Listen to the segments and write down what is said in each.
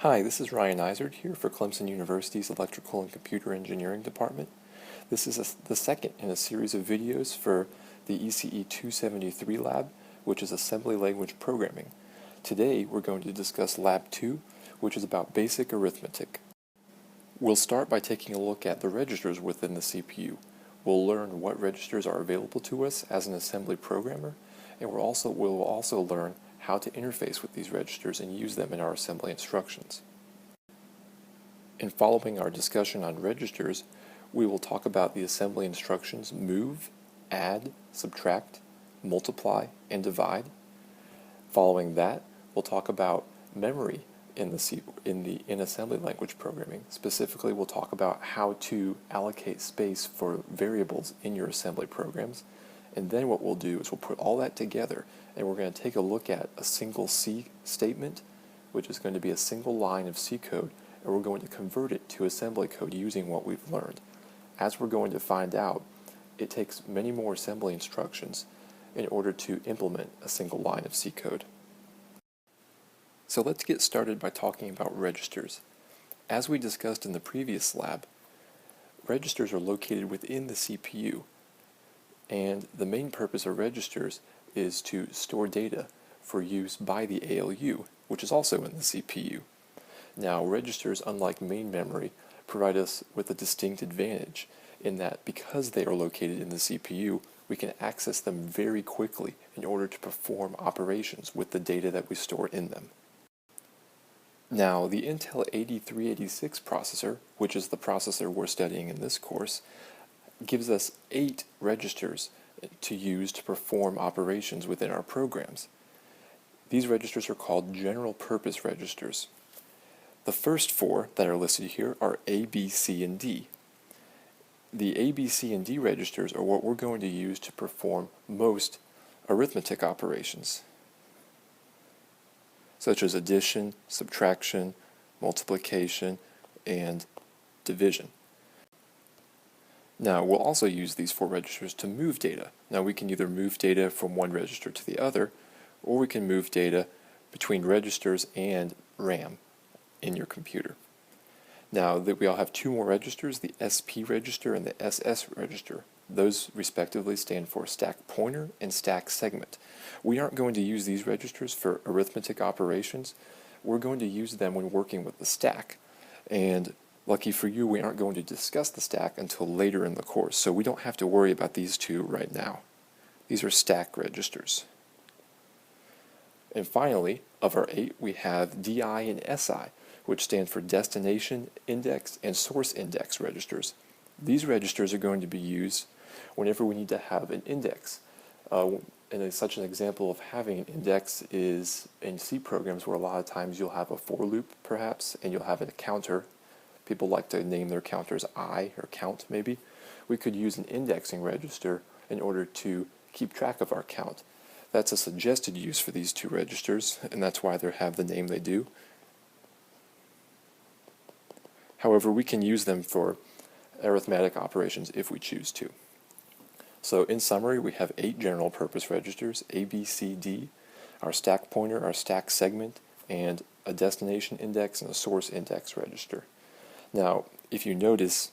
Hi, this is Ryan Izard here for Clemson University's Electrical and Computer Engineering Department. This is the second in a series of videos for the ECE 273 lab, which is Assembly Language Programming. Today we're going to discuss Lab 2, which is about basic arithmetic. We'll start by taking a look at the registers within the CPU. We'll learn what registers are available to us as an assembly programmer, and we'll also learn how to interface with these registers and use them in our assembly instructions. In following our discussion on registers, we will talk about the assembly instructions move, add, subtract, multiply, and divide. Following that, we'll talk about memory in assembly language programming. Specifically, we'll talk about how to allocate space for variables in your assembly programs. And then what we'll do is we'll put all that together and we're going to take a look at a single C statement, which is going to be a single line of C code, and we're going to convert it to assembly code using what we've learned. As we're going to find out, it takes many more assembly instructions in order to implement a single line of C code. So let's get started by talking about registers. As we discussed in the previous lab, registers are located within the CPU. And the main purpose of registers is to store data for use by the ALU, which is also in the CPU. Now, registers, unlike main memory, provide us with a distinct advantage in that because they are located in the CPU, we can access them very quickly in order to perform operations with the data that we store in them. Now, the Intel 8386 processor, which is the processor we're studying in this course, gives us 8 registers to use to perform operations within our programs. These registers are called general purpose registers. The first 4 that are listed here are A, B, C, and D. The A, B, C, and D registers are what we're going to use to perform most arithmetic operations, such as addition, subtraction, multiplication, and division. Now, we'll also use these 4 registers to move data. Now, we can either move data from one register to the other, or we can move data between registers and RAM in your computer. Now, we all have 2 more registers, the SP register and the SS register. Those respectively stand for stack pointer and stack segment. We aren't going to use these registers for arithmetic operations. We're going to use them when working with the stack. And lucky for you, we aren't going to discuss the stack until later in the course, so we don't have to worry about these 2 right now. These are stack registers. And finally, of our 8, we have DI and SI, which stand for destination index and source index registers. These registers are going to be used whenever we need to have an index. And such an example of having an index is in C programs where a lot of times you'll have a for loop perhaps, and you'll have a counter. People like to name their counters I or count maybe. We could use an indexing register in order to keep track of our count. That's a suggested use for these 2 registers, and that's why they have the name they do. However, we can use them for arithmetic operations if we choose to. So in summary, we have 8 general purpose registers, A, B, C, D, our stack pointer, our stack segment, and a destination index and a source index register. Now, if you notice,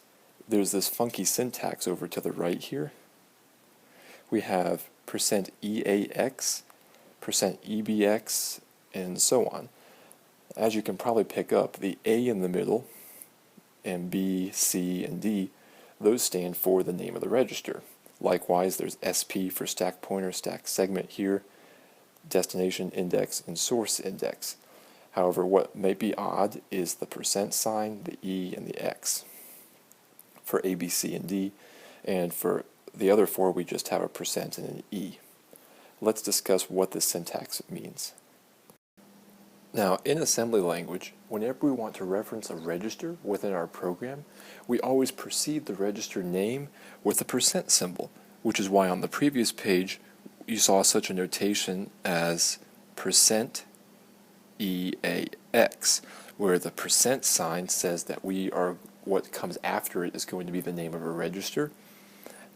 there's this funky syntax over to the right here. We have %EAX, %EBX, and so on. As you can probably pick up, the A in the middle, and B, C, and D, those stand for the name of the register. Likewise, there's SP for stack pointer, stack segment here, destination index, and source index. However, what may be odd is the % sign, the E, and the X for A, B, C, and D, and for the other 4 we just have a % and an E. Let's discuss what this syntax means. Now, in assembly language, whenever we want to reference a register within our program, we always precede the register name with a % symbol, which is why on the previous page you saw such a notation as %EAX, where the % sign says that what comes after it is going to be the name of a register,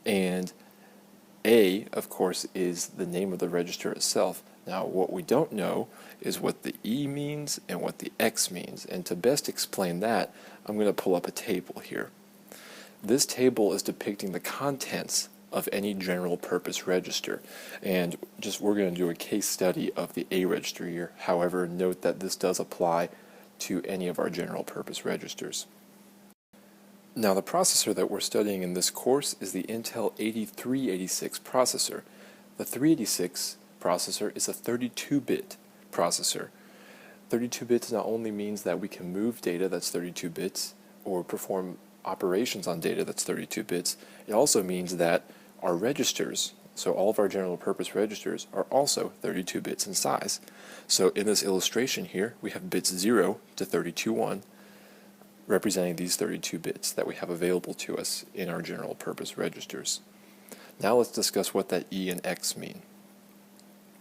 and A, of course, is the name of the register itself. Now, what we don't know is what the E means and what the X means. And to best explain that, I'm going to pull up a table here. This table is depicting the contents of any general purpose register. And we're going to do a case study of the A register here. However, note that this does apply to any of our general purpose registers. Now, the processor that we're studying in this course is the Intel 8386 processor. The 386 processor is a 32-bit processor. 32 bits not only means that we can move data that's 32 bits or perform operations on data that's 32 bits, it also means that our registers, so all of our general purpose registers, are also 32 bits in size. So in this illustration here, we have bits 0 to 32.1 representing these 32 bits that we have available to us in our general purpose registers. Now let's discuss what that E and X mean.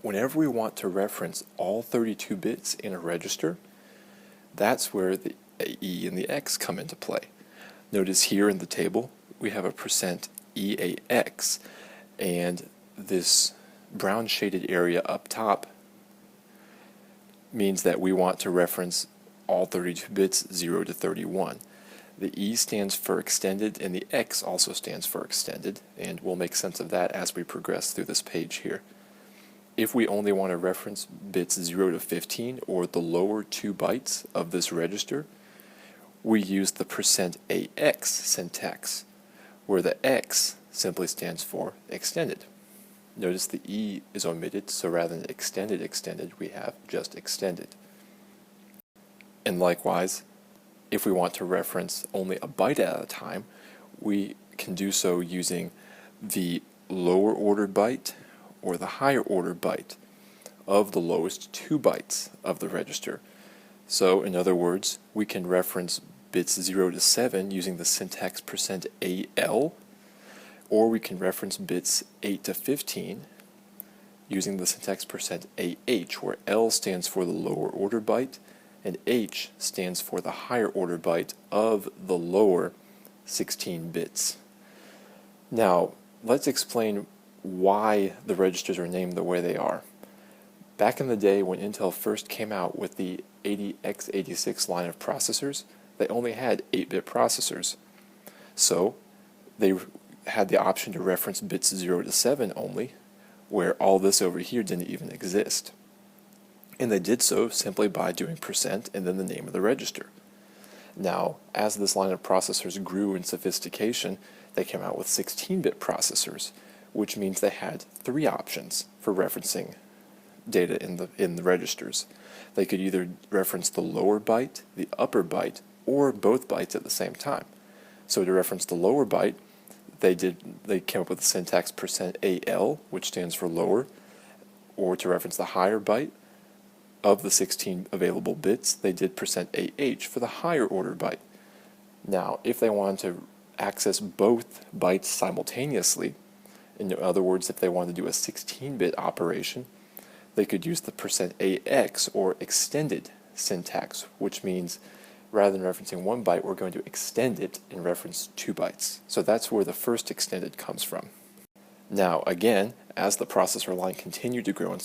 Whenever we want to reference all 32 bits in a register, that's where the E and the X come into play. Notice here in the table we have a %EAX, and this brown shaded area up top means that we want to reference all 32 bits 0 to 31. The E stands for extended and the X also stands for extended, and we'll make sense of that as we progress through this page here. If we only want to reference bits 0 to 15 or the lower 2 bytes of this register, we use the %AX syntax, where the X simply stands for extended. Notice the E is omitted, so rather than extended, we have just extended. And likewise, if we want to reference only a byte at a time, we can do so using the lower order byte or the higher order byte of the lowest 2 bytes of the register. So in other words, we can reference bits 0 to 7 using the syntax %AL, or we can reference bits 8 to 15 using the syntax %AH, where L stands for the lower order byte and H stands for the higher order byte of the lower 16 bits. Now, let's explain why the registers are named the way they are. Back in the day when Intel first came out with the x86 line of processors, they only had 8-bit processors. So they had the option to reference bits 0 to 7 only, where all this over here didn't even exist. And they did so simply by doing % and then the name of the register. Now, as this line of processors grew in sophistication, they came out with 16-bit processors, which means they had 3 options for referencing data in the registers. They could either reference the lower byte, the upper byte, or both bytes at the same time. So to reference the lower byte, they came up with the syntax %AL, which stands for lower, or to reference the higher byte of the 16 available bits, they did %AH for the higher order byte. Now, if they wanted to access both bytes simultaneously, in other words, if they wanted to do a 16-bit operation, they could use the %AX or extended syntax, which means rather than referencing 1 byte, we're going to extend it and reference 2 bytes. So that's where the first extended comes from. Now, again, as the processor line continued to grow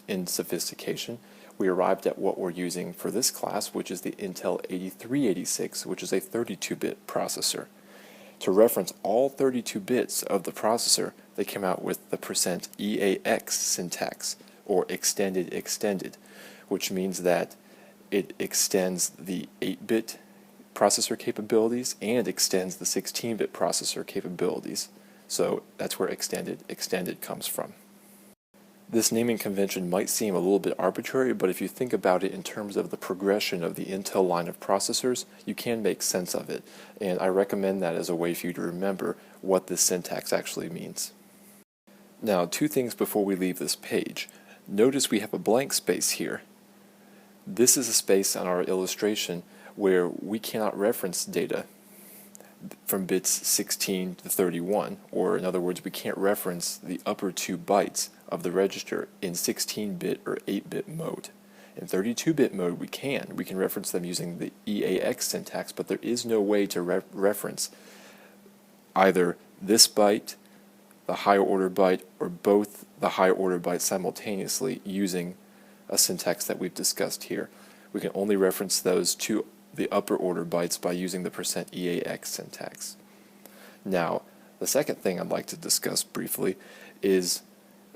in sophistication, we arrived at what we're using for this class, which is the Intel 8386, which is a 32-bit processor. To reference all 32 bits of the processor, they came out with the %EAX syntax, or extended, which means that it extends the 8-bit processor capabilities and extends the 16-bit processor capabilities. So that's where extended comes from. This naming convention might seem a little bit arbitrary, but if you think about it in terms of the progression of the Intel line of processors, you can make sense of it, and I recommend that as a way for you to remember what this syntax actually means. Now, 2 things before we leave this page. Notice we have a blank space here. This is a space on our illustration where we cannot reference data from bits 16 to 31, or in other words, we can't reference the upper 2 bytes of the register in 16-bit or 8-bit mode. In 32-bit mode we can reference them using the EAX syntax, but there is no way to reference either this byte the higher order byte or both the higher order bytes simultaneously using a syntax that we've discussed here. We can only reference those to the upper order bytes by using the %EAX syntax. Now, the second thing I'd like to discuss briefly is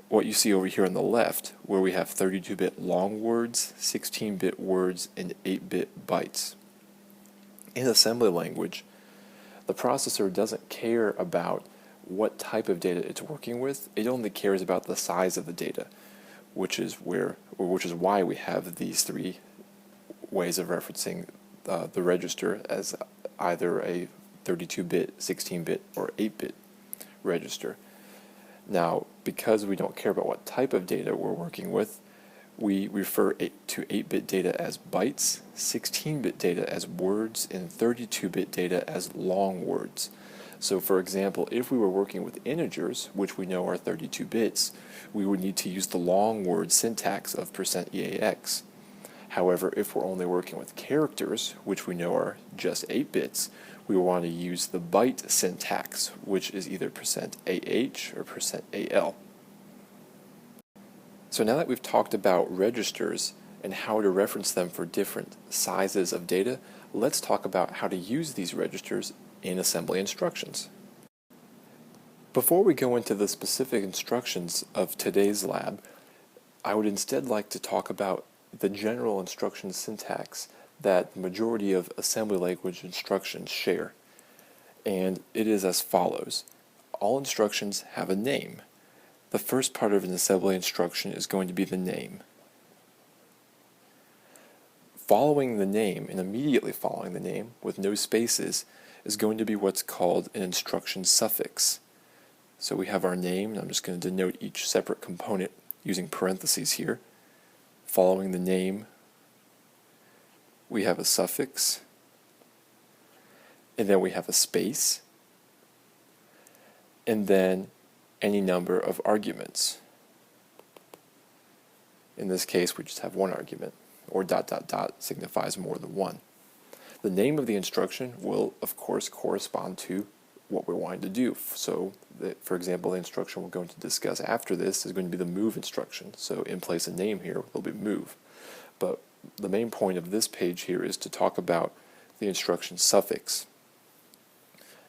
what you see over here on the left, where we have 32-bit long words, 16-bit words, and 8-bit bytes. In assembly language, the processor doesn't care about what type of data it's working with. It only cares about the size of the data, which is why we have these three ways of referencing the register as either a 32-bit, 16-bit, or 8-bit register. Now, because we don't care about what type of data we're working with, we refer to 8-bit data as bytes, 16-bit data as words, and 32-bit data as long words. So for example, if we were working with integers, which we know are 32 bits, we would need to use the long word syntax of %EAX. However, if we're only working with characters, which we know are just 8 bits, we will want to use the byte syntax, which is either %AH or %AL. So now that we've talked about registers and how to reference them for different sizes of data, let's talk about how to use these registers in assembly instructions. Before we go into the specific instructions of today's lab, I would instead like to talk about the general instruction syntax that the majority of assembly language instructions share. And it is as follows. All instructions have a name. The first part of an assembly instruction is going to be the name. Following the name, and immediately following the name, with no spaces, is going to be what's called an instruction suffix. So we have our name, and I'm just going to denote each separate component using parentheses here. Following the name, we have a suffix, and then we have a space, and then any number of arguments. In this case, we just have one argument, or ... signifies more than one. The name of the instruction will, of course, correspond to what we're wanting to do. So, for example, the instruction we're going to discuss after this is going to be the move instruction. So in place of name here, will be move. But the main point of this page here is to talk about the instruction suffix.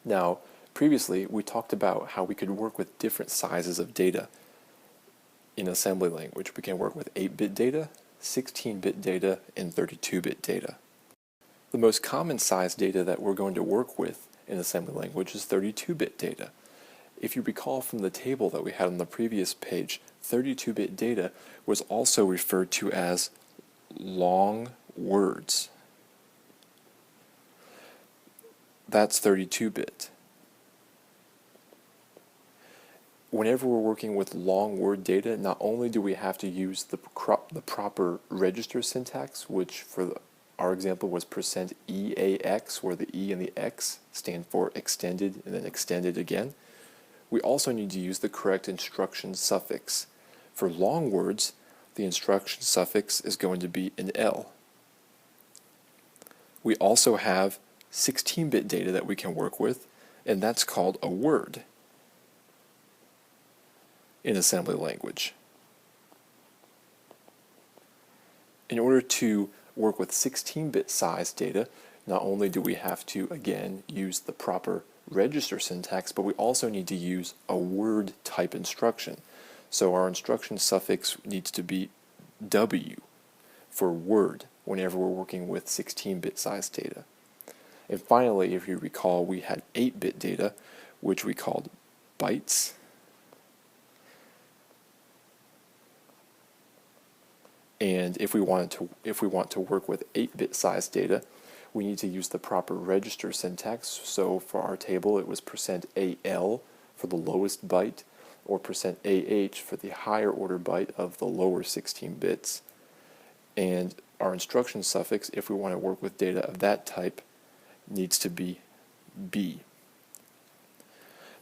Now, previously, we talked about how we could work with different sizes of data in assembly language. We can work with 8-bit data, 16-bit data, and 32-bit data. The most common size data that we're going to work with in assembly language is 32-bit data. If you recall from the table that we had on the previous page, 32-bit data was also referred to as long words. That's 32-bit. Whenever we're working with long word data, not only do we have to use the proper register syntax, which for our example was %EAX, where the E and the X stand for extended and then extended again, we also need to use the correct instruction suffix. For long words, the instruction suffix is going to be an L. We also have 16-bit data that we can work with, and that's called a word in assembly language. In order to work with 16-bit size data, not only do we have to, again, use the proper register syntax, but we also need to use a word type instruction. So our instruction suffix needs to be W for word whenever we're working with 16-bit size data. And finally, if you recall, we had 8-bit data, which we called bytes. And if we want to work with 8-bit size data, we need to use the proper register syntax. So for our table, it was %AL for the lowest byte, or %AH for the higher order byte of the lower 16 bits. And our instruction suffix, if we want to work with data of that type, needs to be B.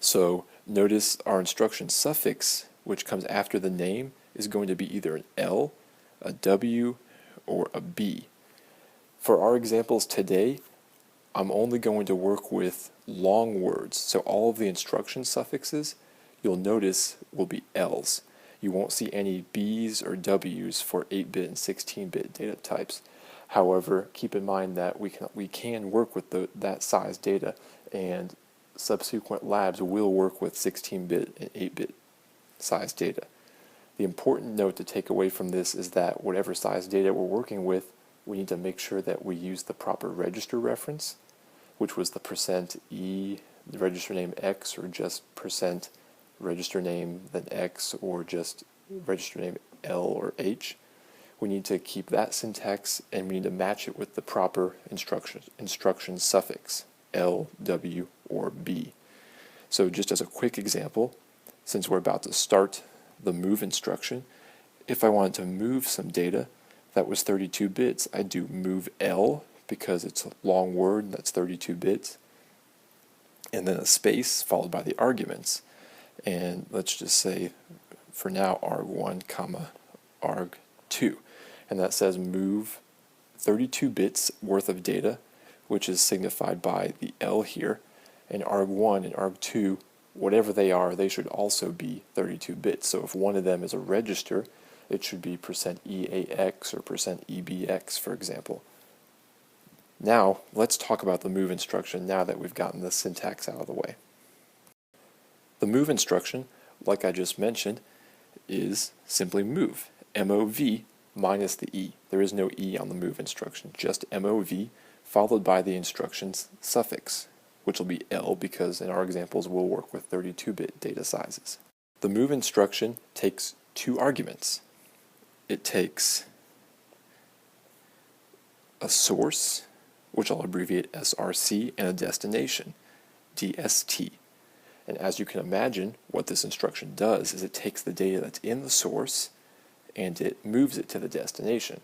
So notice our instruction suffix, which comes after the name, is going to be either an L, a W, or a B. For our examples today, I'm only going to work with long words, so all of the instruction suffixes you'll notice will be L's. You won't see any B's or W's for 8-bit and 16-bit data types. However, keep in mind that we can work with that size data, and subsequent labs will work with 16-bit and 8-bit size data. The important note to take away from this is that whatever size data we're working with, we need to make sure that we use the proper register reference, which was the %E, the register name X, or just % register name then X, or just register name L or H. We need to keep that syntax, and we need to match it with the proper instruction suffix, L, W, or B. So just as a quick example, since we're about to start the move instruction, if I wanted to move some data that was 32 bits, I'd do move L, because it's a long word, that's 32 bits, and then a space followed by the arguments. And let's just say, for now, arg1, arg2. And that says move 32 bits worth of data, which is signified by the L here, and arg1 and arg2, whatever they are, they should also be 32 bits. So if one of them is a register, it should be %EAX or %EBX, for example. Now, let's talk about the move instruction now that we've gotten the syntax out of the way. The move instruction, like I just mentioned, is simply move, MOV minus the E. There is no E on the move instruction, just MOV followed by the instruction's suffix, which will be L, because in our examples we'll work with 32-bit data sizes. The move instruction takes two arguments. It takes a source, which I'll abbreviate SRC, and a destination, DST. And as you can imagine, what this instruction does is it takes the data that's in the source and it moves it to the destination.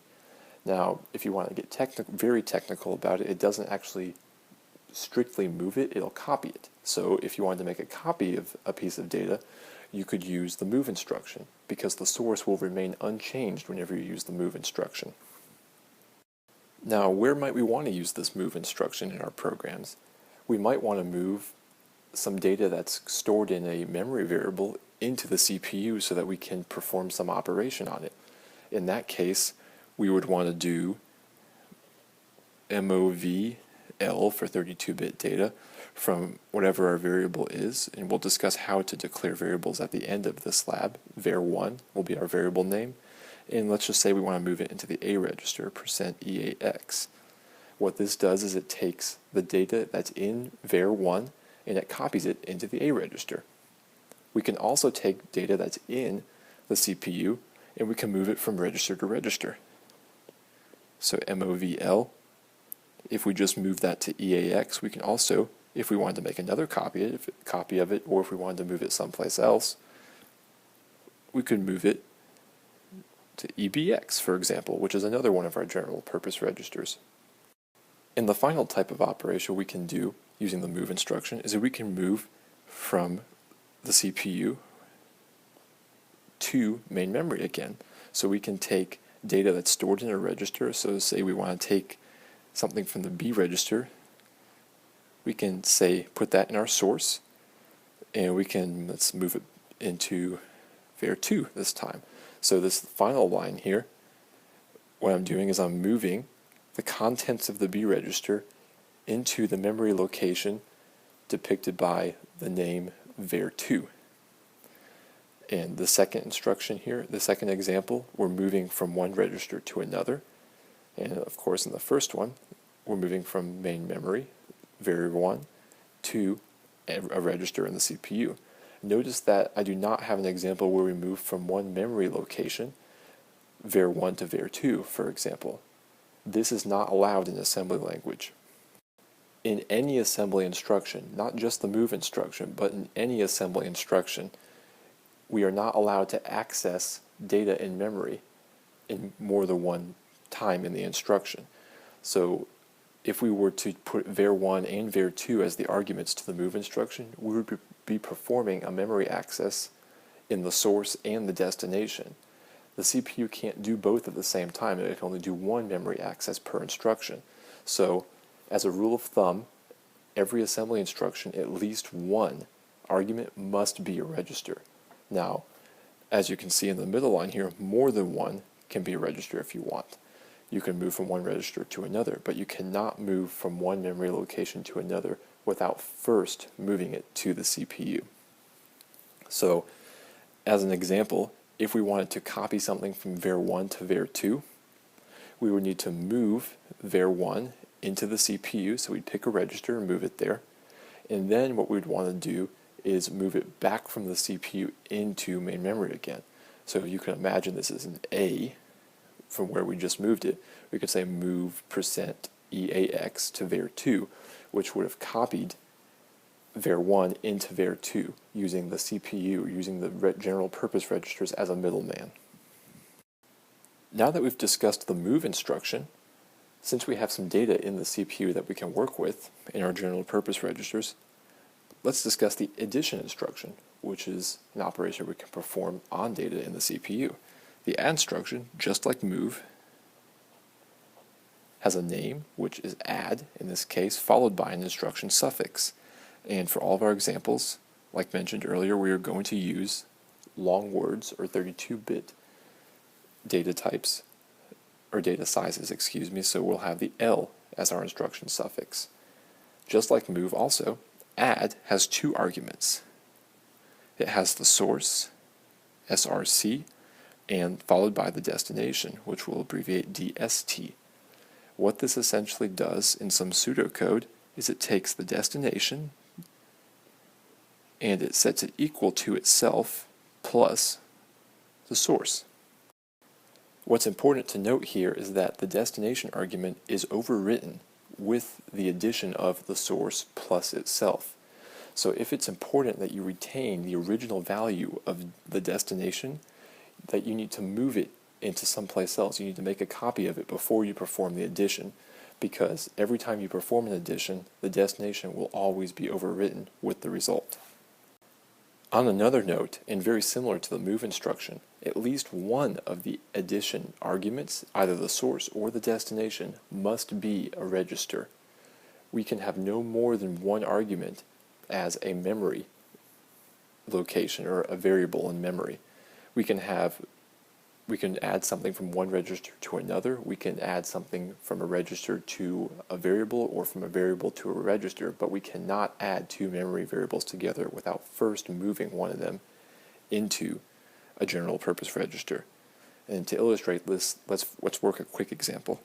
Now, if you want to get very technical about it, it doesn't actually strictly move it, it'll copy it. So if you wanted to make a copy of a piece of data, you could use the move instruction, because the source will remain unchanged whenever you use the move instruction. Now, where might we want to use this move instruction in our programs? We might want to move some data that's stored in a memory variable into the CPU so that we can perform some operation on it. In that case, we would want to do MOV L for 32-bit data from whatever our variable is, and we'll discuss how to declare variables at the end of this lab. var1 will be our variable name, and let's just say we want to move it into the A register, %EAX. What this does is it takes the data that's in var1 and it copies it into the A register. We can also take data that's in the CPU and we can move it from register to register. So MOVL, if we just move that to EAX, we can also, if we wanted to make another copy of it, or if we wanted to move it someplace else, we could move it to EBX, for example, which is another one of our general purpose registers. And the final type of operation we can do using the move instruction is that we can move from the CPU to main memory again. So we can take data that's stored in a register, so say we want to take something from the B register, we can say put that in our source, and we can, let's move it into var2 this time. So this final line here, what I'm doing is I'm moving the contents of the B register into the memory location depicted by the name var2. And the second instruction here, the second example, we're moving from one register to another. And of course in the first one, we're moving from main memory, var1, to a register in the CPU. Notice that I do not have an example where we move from one memory location, var1 to var2, for example. This is not allowed in assembly language. In any assembly instruction, not just the move instruction, but in any assembly instruction, we are not allowed to access data in memory in more than one time in the instruction. So if we were to put var1 and var2 as the arguments to the move instruction, we would be performing a memory access in the source and the destination. The CPU can't do both at the same time, it can only do one memory access per instruction. So as a rule of thumb, every assembly instruction, at least one argument must be a register. Now, as you can see in the middle line here, more than one can be a register if you want. You can move from one register to another, but you cannot move from one memory location to another without first moving it to the CPU. So, as an example, if we wanted to copy something from var1 to var2, we would need to move var1 into the CPU, so we'd pick a register and move it there. And then what we'd want to do is move it back from the CPU into main memory again. So you can imagine this is an A from where we just moved it. We could say move %EAX to var2, which would have copied var1 into var2 using the CPU, using the general purpose registers as a middleman. Now that we've discussed the move instruction, since we have some data in the CPU that we can work with in our general purpose registers, let's discuss the addition instruction, which is an operation we can perform on data in the CPU. The add instruction, just like move, has a name, which is add, in this case, followed by an instruction suffix. And for all of our examples, like mentioned earlier, we are going to use long words, or 32-bit data types, or data sizes, so we'll have the L as our instruction suffix. Just like move also, add has two arguments. It has the source, src, and followed by the destination, which we'll abbreviate dst. What this essentially does in some pseudocode is it takes the destination and it sets it equal to itself plus the source. What's important to note here is that the destination argument is overwritten with the addition of the source plus itself. So if it's important that you retain the original value of the destination, that you need to move it into someplace else. You need to make a copy of it before you perform the addition, because every time you perform an addition, the destination will always be overwritten with the result. On another note, and very similar to the move instruction, at least one of the addition arguments, either the source or the destination, must be a register. We can have no more than one argument as a memory location or a variable in memory. We can add something from one register to another. We can add something from a register to a variable or from a variable to a register, but we cannot add two memory variables together without first moving one of them into a general purpose register. And to illustrate this, let's work a quick example.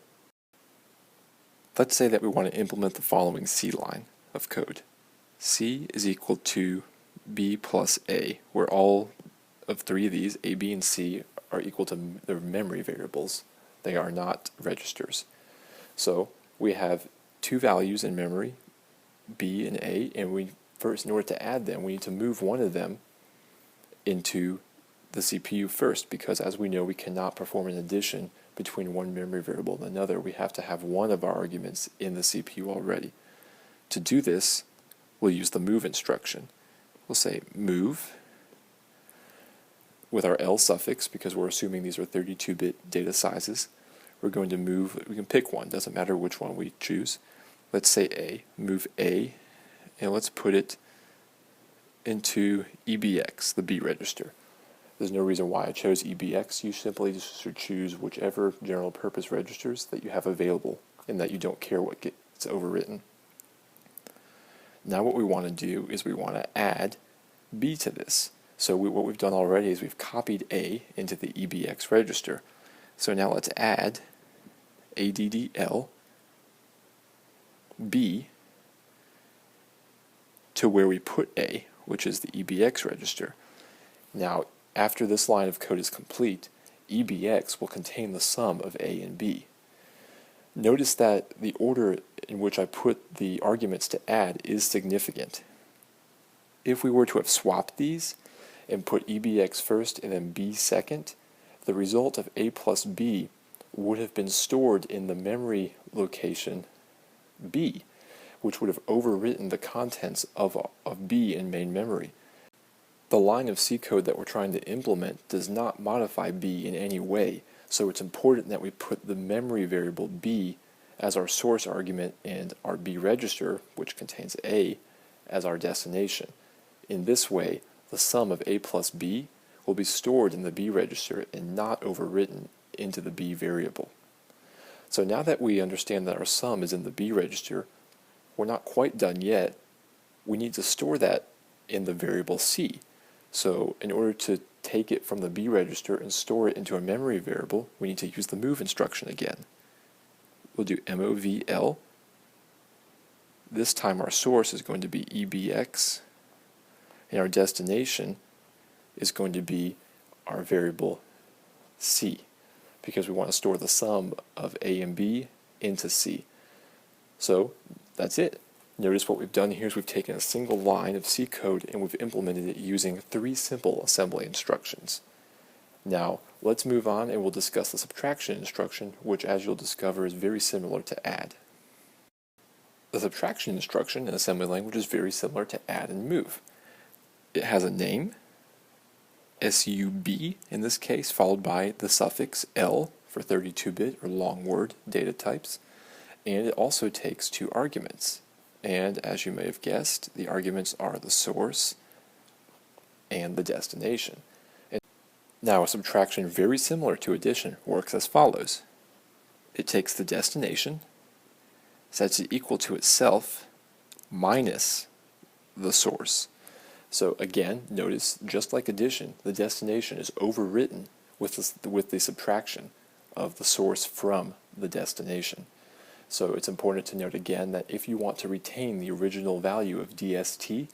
Let's say that we want to implement the following C line of code. C is equal to B plus A, where all of three of these, A, B, and C, are equal to their memory variables. They are not registers. So we have two values in memory, B and A, and we first, in order to add them, we need to move one of them into the CPU first, because as we know, we cannot perform an addition between one memory variable and another. We have to have one of our arguments in the CPU already. To do this, we'll use the move instruction. We'll say move with our L suffix, because we're assuming these are 32-bit data sizes. We're going to move, we can pick one, doesn't matter which one we choose. Let's say A, move A, and let's put it into EBX, the B register. There's no reason why I chose EBX. You simply just should choose whichever general purpose registers that you have available and that you don't care what gets overwritten. Now what we want to do is we want to add B to this. So what we've done already is we've copied A into the EBX register. So now let's add ADDL B to where we put A, which is the EBX register. Now, after this line of code is complete, EBX will contain the sum of A and B. Notice that the order in which I put the arguments to add is significant. If we were to have swapped these and put EBX first and then B second, the result of A plus B would have been stored in the memory location B, which would have overwritten the contents of B in main memory. The line of C code that we're trying to implement does not modify B in any way, so it's important that we put the memory variable B as our source argument and our B register, which contains A, as our destination. In this way, the sum of a plus b will be stored in the b register and not overwritten into the b variable. So now that we understand that our sum is in the b register, we're not quite done yet. We need to store that in the variable c. So in order to take it from the b register and store it into a memory variable, we need to use the move instruction again. We'll do movl. This time our source is going to be ebx, and our destination is going to be our variable c, because we want to store the sum of a and b into c. So that's it. Notice what we've done here is we've taken a single line of C code and we've implemented it using 3 simple assembly instructions. Now let's move on and we'll discuss the subtraction instruction, which, as you'll discover, is very similar to add. The subtraction instruction in assembly language is very similar to add and move. It has a name, sub in this case, followed by the suffix l for 32-bit or long word data types, and it also takes 2 arguments. And as you may have guessed, the arguments are the source and the destination. And now a subtraction very similar to addition works as follows. It takes the destination, sets it equal to itself, minus the source. So again, notice, just like addition, the destination is overwritten with the subtraction of the source from the destination. So it's important to note again that if you want to retain the original value of DST,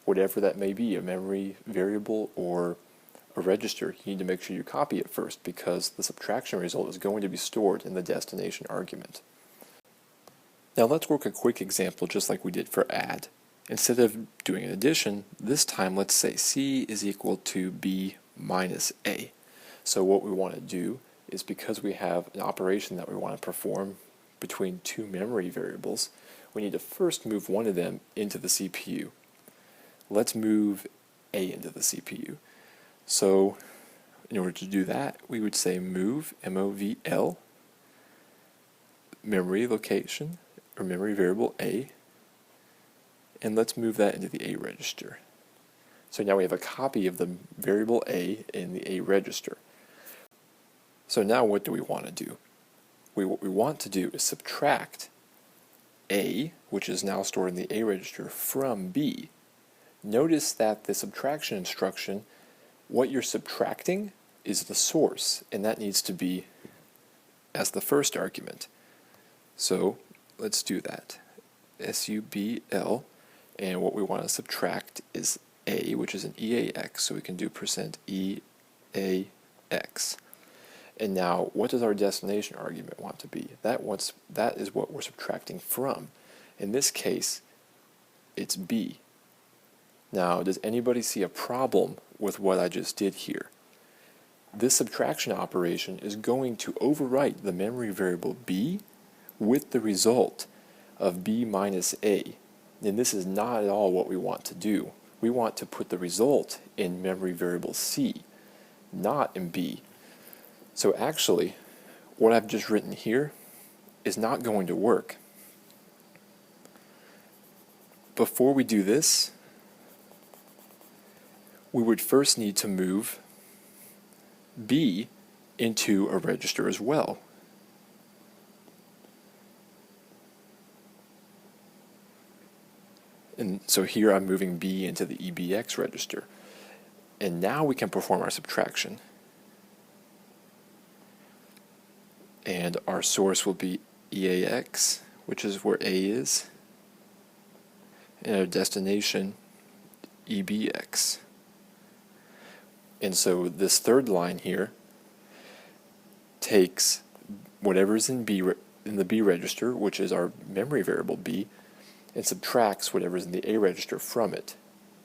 whatever that may be, a memory variable or a register, you need to make sure you copy it first, because the subtraction result is going to be stored in the destination argument. Now let's work a quick example just like we did for add. Instead of doing an addition, this time let's say C is equal to B minus A. So what we want to do is, because we have an operation that we want to perform between 2 memory variables, we need to first move one of them into the CPU. Let's move A into the CPU. So in order to do that, we would say move, movl, memory location, or memory variable A, and let's move that into the A register. So now we have a copy of the variable A in the A register. So now what do we want to do? What we want to do is subtract A, which is now stored in the A register, from B. Notice that the subtraction instruction, what you're subtracting is the source, and that needs to be as the first argument. So let's do that. subl, and what we want to subtract is A, which is an EAX, so we can do %EAX. And now, what does our destination argument want to be? That is what we're subtracting from. In this case, it's B. Now, does anybody see a problem with what I just did here? This subtraction operation is going to overwrite the memory variable B with the result of B minus A. And this is not at all what we want to do. We want to put the result in memory variable C, not in B. So actually, what I've just written here is not going to work. Before we do this, we would first need to move B into a register as well. And so here I'm moving B into the EBX register. And now we can perform our subtraction. And our source will be EAX, which is where A is, and our destination, EBX. And so this third line here takes whatever's in the B register, which is our memory variable B, and subtracts whatever's in the A register from it,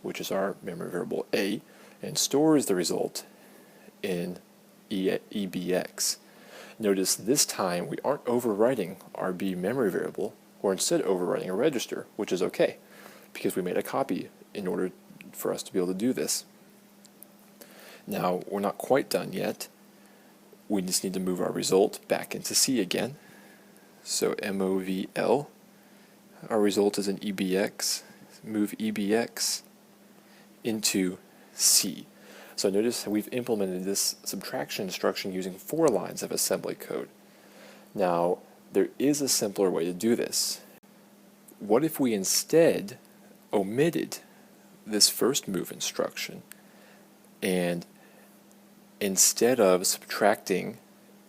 which is our memory variable A, and stores the result in EBX. Notice this time we aren't overwriting our B memory variable, we're instead overwriting a register, which is okay, because we made a copy in order for us to be able to do this. Now, we're not quite done yet. We just need to move our result back into C again. So movl, our result is in EBX, move EBX into C. So notice we've implemented this subtraction instruction using 4 lines of assembly code. Now, there is a simpler way to do this. What if we instead omitted this first move instruction, and instead of subtracting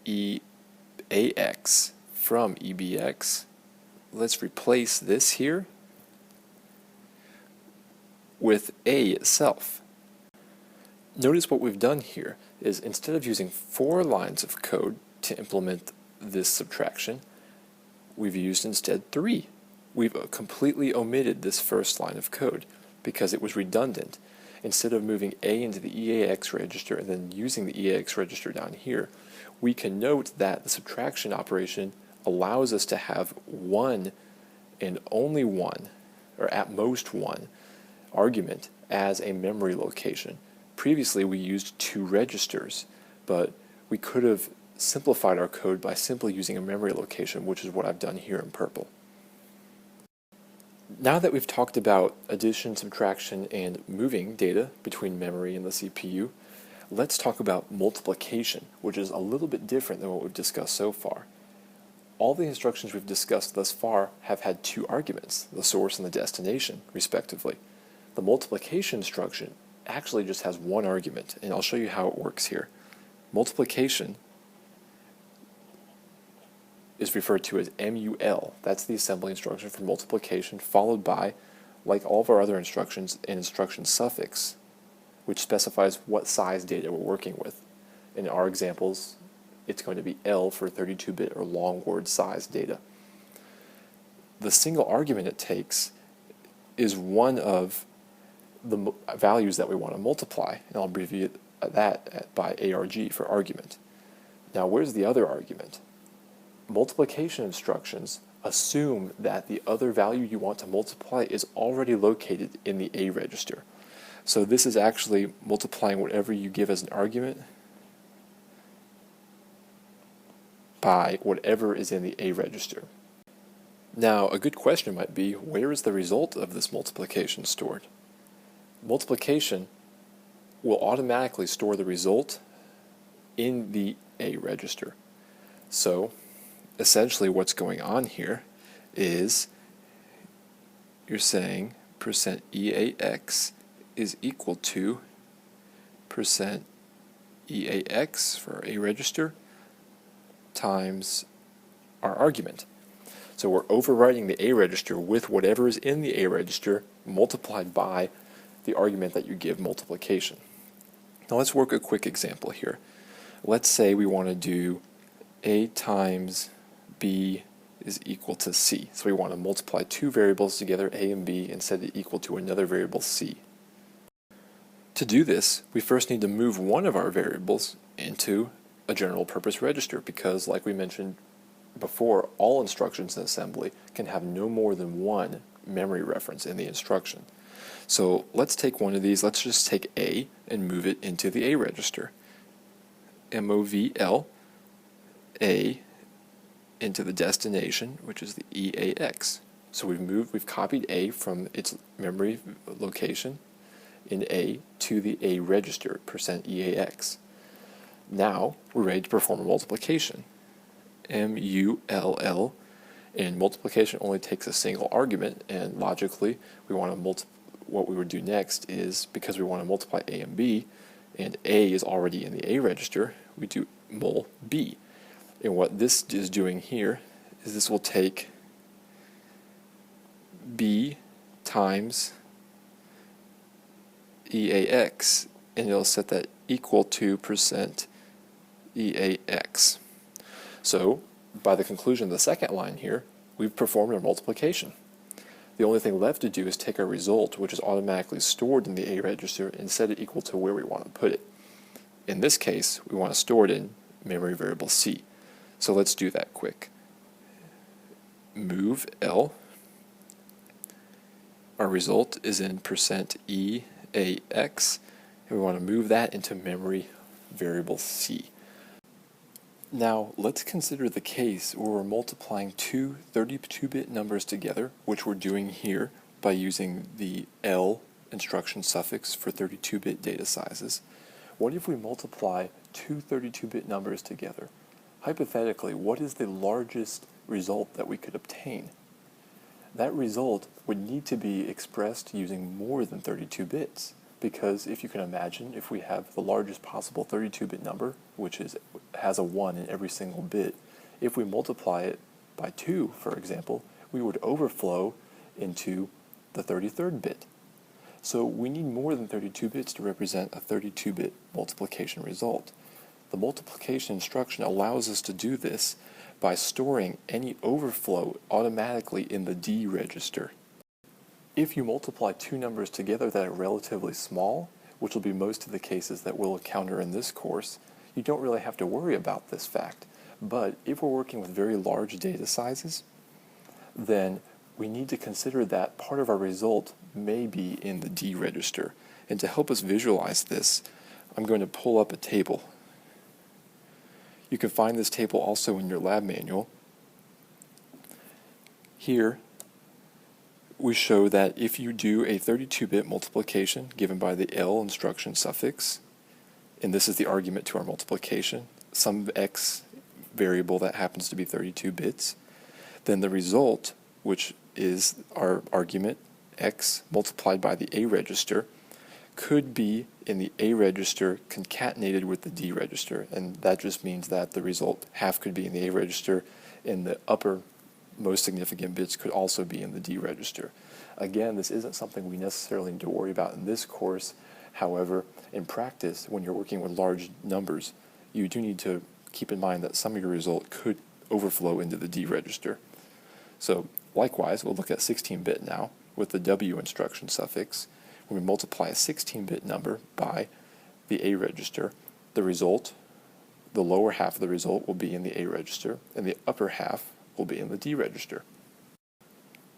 EAX from EBX, let's replace this here with A itself. Notice what we've done here is instead of using 4 lines of code to implement this subtraction, we've used instead 3. We've completely omitted this first line of code because it was redundant. Instead of moving A into the EAX register and then using the EAX register down here, we can note that the subtraction operation allows us to have one and only one, or at most one, argument as a memory location. Previously we used 2 registers, but we could have simplified our code by simply using a memory location, which is what I've done here in purple. Now that we've talked about addition, subtraction, and moving data between memory and the CPU, let's talk about multiplication, which is a little bit different than what we've discussed so far. All the instructions we've discussed thus far have had 2 arguments, the source and the destination, respectively. The multiplication instruction actually just has 1 argument, and I'll show you how it works here. Multiplication is referred to as MUL. That's the assembly instruction for multiplication, followed by, like all of our other instructions, an instruction suffix, which specifies what size data we're working with. In our examples, it's going to be L for 32-bit or long word size data. The single argument it takes is one of the values that we want to multiply, and I'll abbreviate that by ARG for argument. Now, where's the other argument? Multiplication instructions assume that the other value you want to multiply is already located in the A register. So this is actually multiplying whatever you give as an argument by whatever is in the A register. Now, a good question might be, where is the result of this multiplication stored? Multiplication will automatically store the result in the A register. So essentially what's going on here is you're saying %EAX is equal to %EAX for A register times our argument. So we're overwriting the A register with whatever is in the A register multiplied by the argument that you give multiplication. Now let's work a quick example here. Let's say we want to do A times B is equal to C. So we want to multiply 2 variables together, A and B, and set it equal to another variable, C. To do this, we first need to move one of our variables into a general purpose register because, like we mentioned before, all instructions in assembly can have no more than 1 memory reference in the instruction. So let's take one of these. Let's just take A and move it into the A register. MOVL A into the destination, which is the EAX. So we've copied A from its memory location in A to the A register, %EAX. Now we're ready to perform a multiplication. MULL, and multiplication only takes a single argument, and logically what we would do next is, because we want to multiply A and B, and A is already in the A register, we do mul B. And what this is doing here is this will take B times EAX, and it'll set that equal to %EAX. So, by the conclusion of the second line here, we've performed our multiplication. The only thing left to do is take our result, which is automatically stored in the A register, and set it equal to where we want to put it. In this case, we want to store it in memory variable C. So let's do that quick. Move L. Our result is in %EAX, and we want to move that into memory variable C. Now, let's consider the case where we're multiplying 2 32-bit numbers together, which we're doing here by using the L instruction suffix for 32-bit data sizes. What if we multiply two 32-bit numbers together? Hypothetically, what is the largest result that we could obtain? That result would need to be expressed using more than 32 bits, because if you can imagine, if we have the largest possible 32-bit number, which has a 1 in every single bit, if we multiply it by 2, for example, we would overflow into the 33rd bit. So we need more than 32 bits to represent a 32-bit multiplication result. The multiplication instruction allows us to do this by storing any overflow automatically in the D register. If you multiply two numbers together that are relatively small, which will be most of the cases that we'll encounter in this course, you don't really have to worry about this fact. But if we're working with very large data sizes, then we need to consider that part of our result may be in the D register. And to help us visualize this, I'm going to pull up a table. You can find this table also in your lab manual. Here, we show that if you do a 32-bit multiplication given by the L instruction suffix, and this is the argument to our multiplication, some x variable that happens to be 32 bits, then the result, which is our argument, x multiplied by the A register, could be in the A register concatenated with the D register, and that just means that the result half could be in the A register, and the upper most significant bits could also be in the D register. Again, this isn't something we necessarily need to worry about in this course. However, in practice, when you're working with large numbers, you do need to keep in mind that some of your result could overflow into the D register. So likewise, we'll look at 16-bit now with the W instruction suffix. When we multiply a 16-bit number by the A register, the result, the lower half of the result will be in the A register, and the upper half will be in the D register.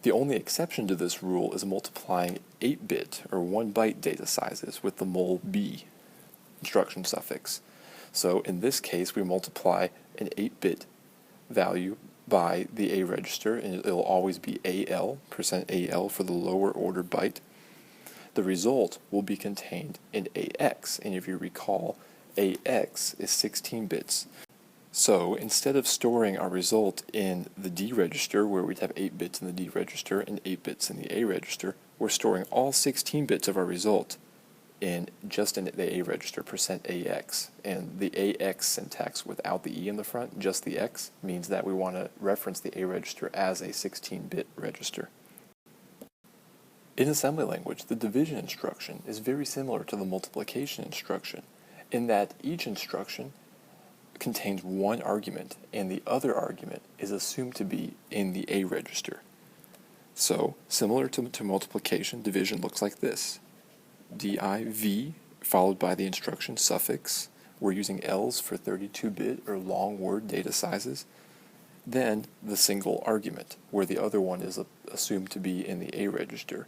The only exception to this rule is multiplying 8-bit or 1-byte data sizes with the mul B instruction suffix. So in this case, we multiply an 8-bit value by the A register, and it'll always be AL, %AL for the lower order byte. The result will be contained in AX, and if you recall, AX is 16 bits. So instead of storing our result in the D register, where we'd have 8 bits in the D register and 8 bits in the A register, we're storing all 16 bits of our result just in the A register, %AX. And the AX syntax without the E in the front, just the X, means that we want to reference the A register as a 16-bit register. In assembly language, the division instruction is very similar to the multiplication instruction in that each instruction contains one argument and the other argument is assumed to be in the A register. So, similar to multiplication, division looks like this. div followed by the instruction suffix. We're using L's for 32-bit or long word data sizes. Then the single argument, where the other one is assumed to be in the A register.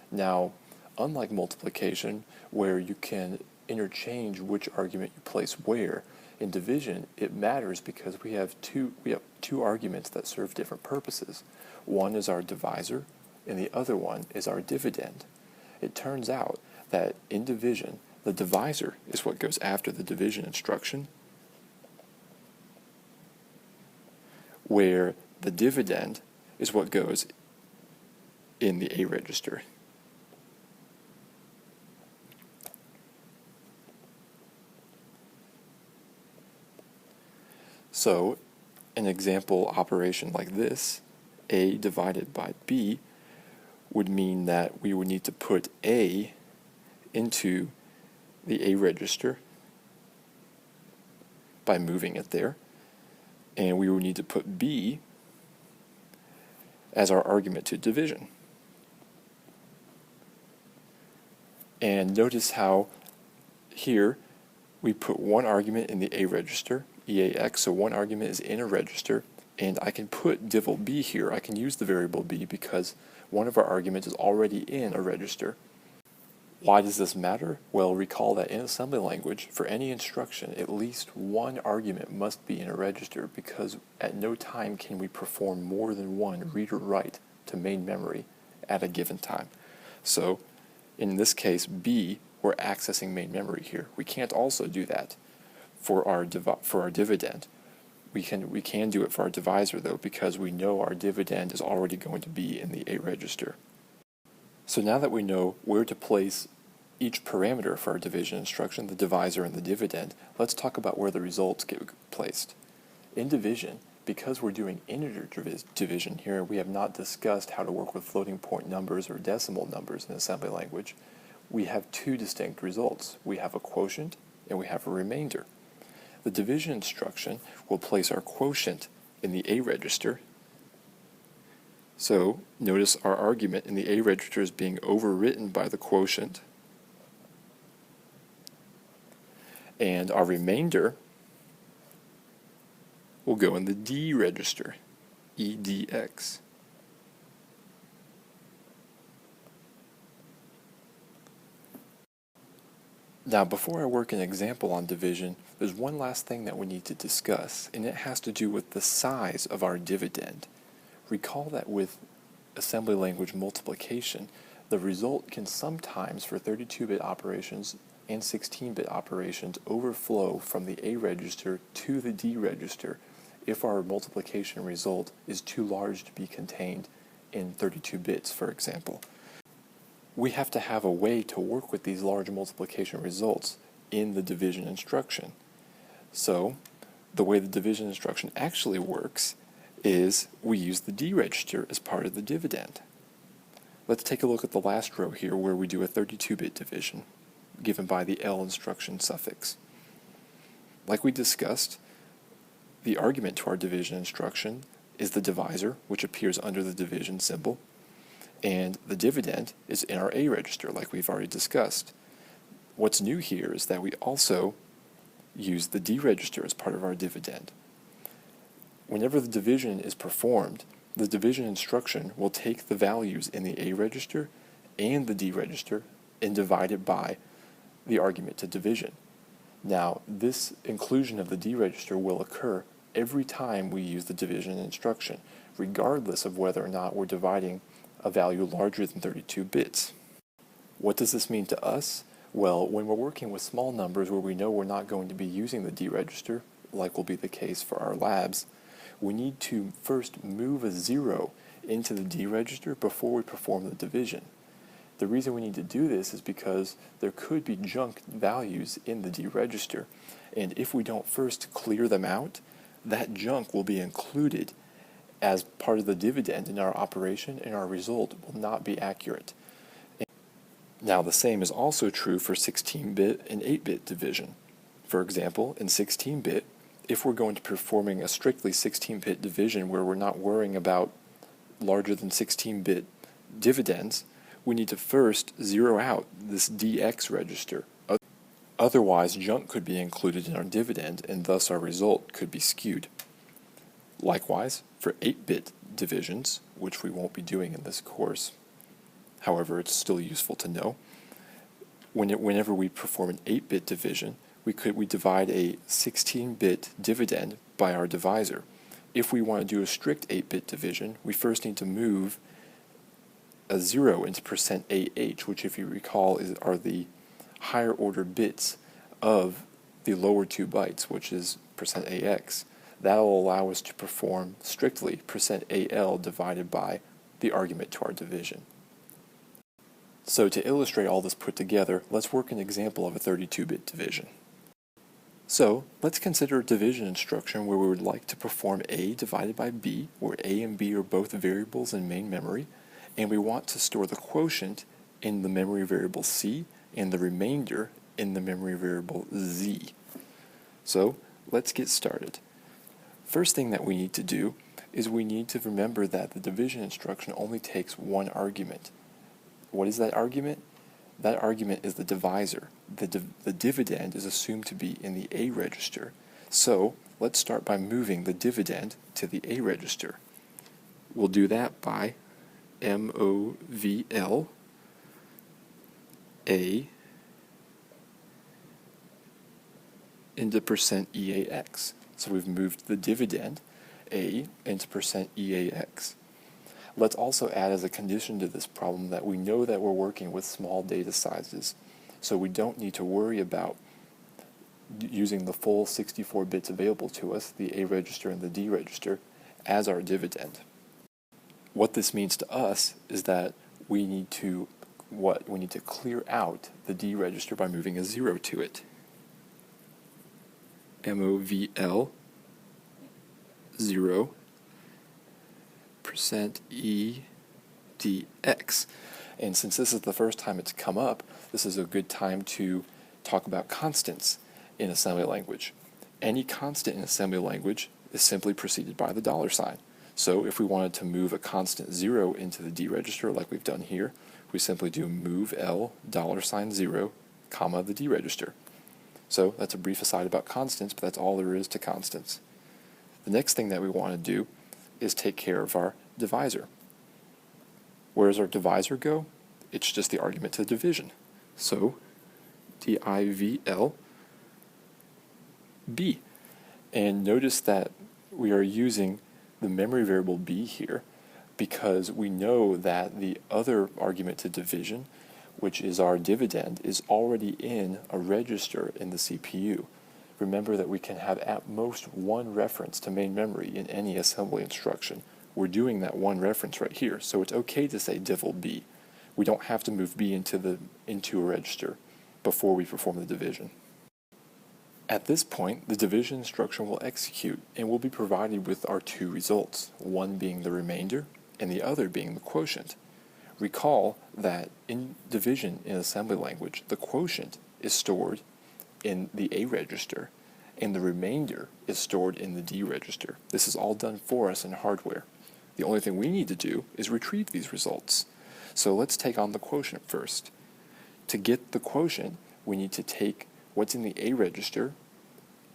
Now, unlike multiplication, where you can interchange which argument you place where, in division it matters because we have two arguments that serve different purposes. One is our divisor, and the other one is our dividend. It turns out that in division, the divisor is what goes after the division instruction, where the dividend is what goes in the A register. So, an example operation like this, A divided by B, would mean that we would need to put A into the A register by moving it there, and we would need to put B as our argument to division. And notice how here we put one argument in the A register, EAX, so one argument is in a register, and I can put divl B here. I can use the variable B because one of our arguments is already in a register. Why does this matter? Well, recall that in assembly language, for any instruction, at least one argument must be in a register because at no time can we perform more than one read or write to main memory at a given time. So In this case, B, we're accessing main memory here. We can't also do that for our dividend. We can do it for our divisor though, because we know our dividend is already going to be in the A register. So now that we know where to place each parameter for our division instruction, the divisor and the dividend, let's talk about where the results get placed. In division, because we're doing integer division here, we have not discussed how to work with floating point numbers or decimal numbers in assembly language. We have two distinct results. We have a quotient and we have a remainder. The division instruction will place our quotient in the A register. So notice our argument in the A register is being overwritten by the quotient. And our remainder will go in the D register, EDX. Now, before I work an example on division, there's one last thing that we need to discuss, and it has to do with the size of our dividend. Recall that with assembly language multiplication, the result can sometimes, for 32-bit operations and 16-bit operations, overflow from the A register to the D register if our multiplication result is too large to be contained in 32 bits, for example. We have to have a way to work with these large multiplication results in the division instruction. So, the way the division instruction actually works is we use the D register as part of the dividend. Let's take a look at the last row here where we do a 32-bit division, given by the L instruction suffix. Like we discussed, the argument to our division instruction is the divisor, which appears under the division symbol, and the dividend is in our A register, like we've already discussed. What's new here is that we also use the D register as part of our dividend. Whenever the division is performed, the division instruction will take the values in the A register and the D register and divide it by the argument to division. Now, this inclusion of the D register will occur every time we use the division instruction, regardless of whether or not we're dividing a value larger than 32 bits. What does this mean to us? Well, when we're working with small numbers where we know we're not going to be using the D register, like will be the case for our labs, we need to first move a 0 into the D register before we perform the division. The reason we need to do this is because there could be junk values in the D register, and if we don't first clear them out, that junk will be included as part of the dividend in our operation, and our result will not be accurate. Now, the same is also true for 16-bit and 8-bit division. For example, in 16-bit, if we're going to be performing a strictly 16-bit division where we're not worrying about larger than 16-bit dividends, we need to first zero out this DX register. Otherwise, junk could be included in our dividend, and thus our result could be skewed. Likewise, for 8-bit divisions, which we won't be doing in this course, however, it's still useful to know, whenever we perform an 8-bit division, we divide a 16-bit dividend by our divisor. If we want to do a strict 8-bit division, we first need to move a 0 into %AH, which, if you recall, are the higher order bits of the lower 2 bytes, which is %AX. That will allow us to perform strictly %AL divided by the argument to our division. So to illustrate all this put together, let's work an example of a 32-bit division. So let's consider a division instruction where we would like to perform A divided by B, where A and B are both variables in main memory, and we want to store the quotient in the memory variable C and the remainder in the memory variable Z. So let's get started. First thing that we need to do is we need to remember that the division instruction only takes one argument. What is that argument? That argument is the divisor. The dividend is assumed to be in the A register. So let's start by moving the dividend to the A register. We'll do that by MOVL A into %EAX. So we've moved the dividend A into %EAX. Let's also add as a condition to this problem that we know that we're working with small data sizes, so we don't need to worry about using the full 64 bits available to us, the A register and the D register, as our dividend. What this means to us is that we need to clear out the D register by moving a 0 to it. MOVL 0 %EDX. And since this is the first time it's come up, this is a good time to talk about constants in assembly language. Any constant in assembly language is simply preceded by the $sign. So if we wanted to move a constant 0 into the D register like we've done here, we simply do move L $0, comma, the D register. So that's a brief aside about constants, but that's all there is to constants. The next thing that we want to do is take care of our divisor. Where does our divisor go? It's just the argument to division. So DIVL B. And notice that we are using the memory variable B here because we know that the other argument to division, which is our dividend, is already in a register in the CPU. Remember that we can have at most one reference to main memory in any assembly instruction. We're doing that one reference right here, so it's okay to say divl B. We don't have to move B into a register before we perform the division. At this point, the division instruction will execute and we'll be provided with our two results, one being the remainder and the other being the quotient. Recall that in division in assembly language, the quotient is stored in the A register and the remainder is stored in the D register. This is all done for us in hardware. The only thing we need to do is retrieve these results. So let's take on the quotient first. To get the quotient, we need to take what's in the A register,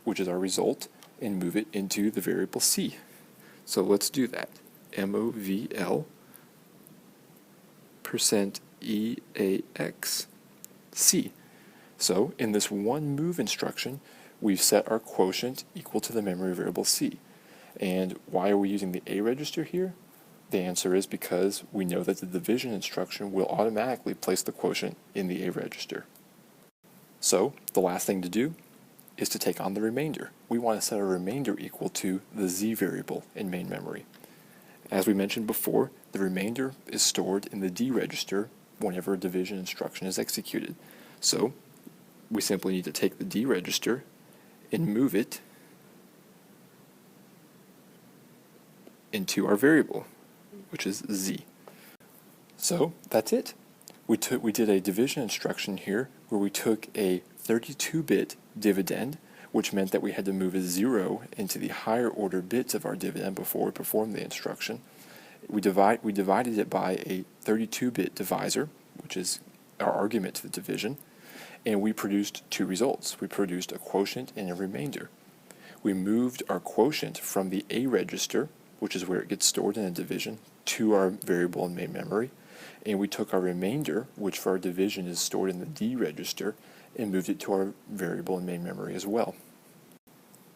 which is our result, and move it into the variable C. So let's do that. MOVL %EAX C. So in this one move instruction, we've set our quotient equal to the memory variable C. And why are we using the A register here? The answer is because we know that the division instruction will automatically place the quotient in the A register. So the last thing to do is to take on the remainder. We want to set a remainder equal to the Z variable in main memory. As we mentioned before, the remainder is stored in the D register whenever a division instruction is executed. So we simply need to take the D register and move it into our variable, which is Z. So that's it. We did a division instruction here where we took a 32-bit dividend, which meant that we had to move a 0 into the higher order bits of our dividend before we performed the instruction. We divided it by a 32-bit divisor, which is our argument to the division, and we produced two results. We produced a quotient and a remainder. We moved our quotient from the A register, which is where it gets stored in a division, to our variable in main memory, and we took our remainder, which for our division is stored in the D register, and moved it to our variable in main memory as well.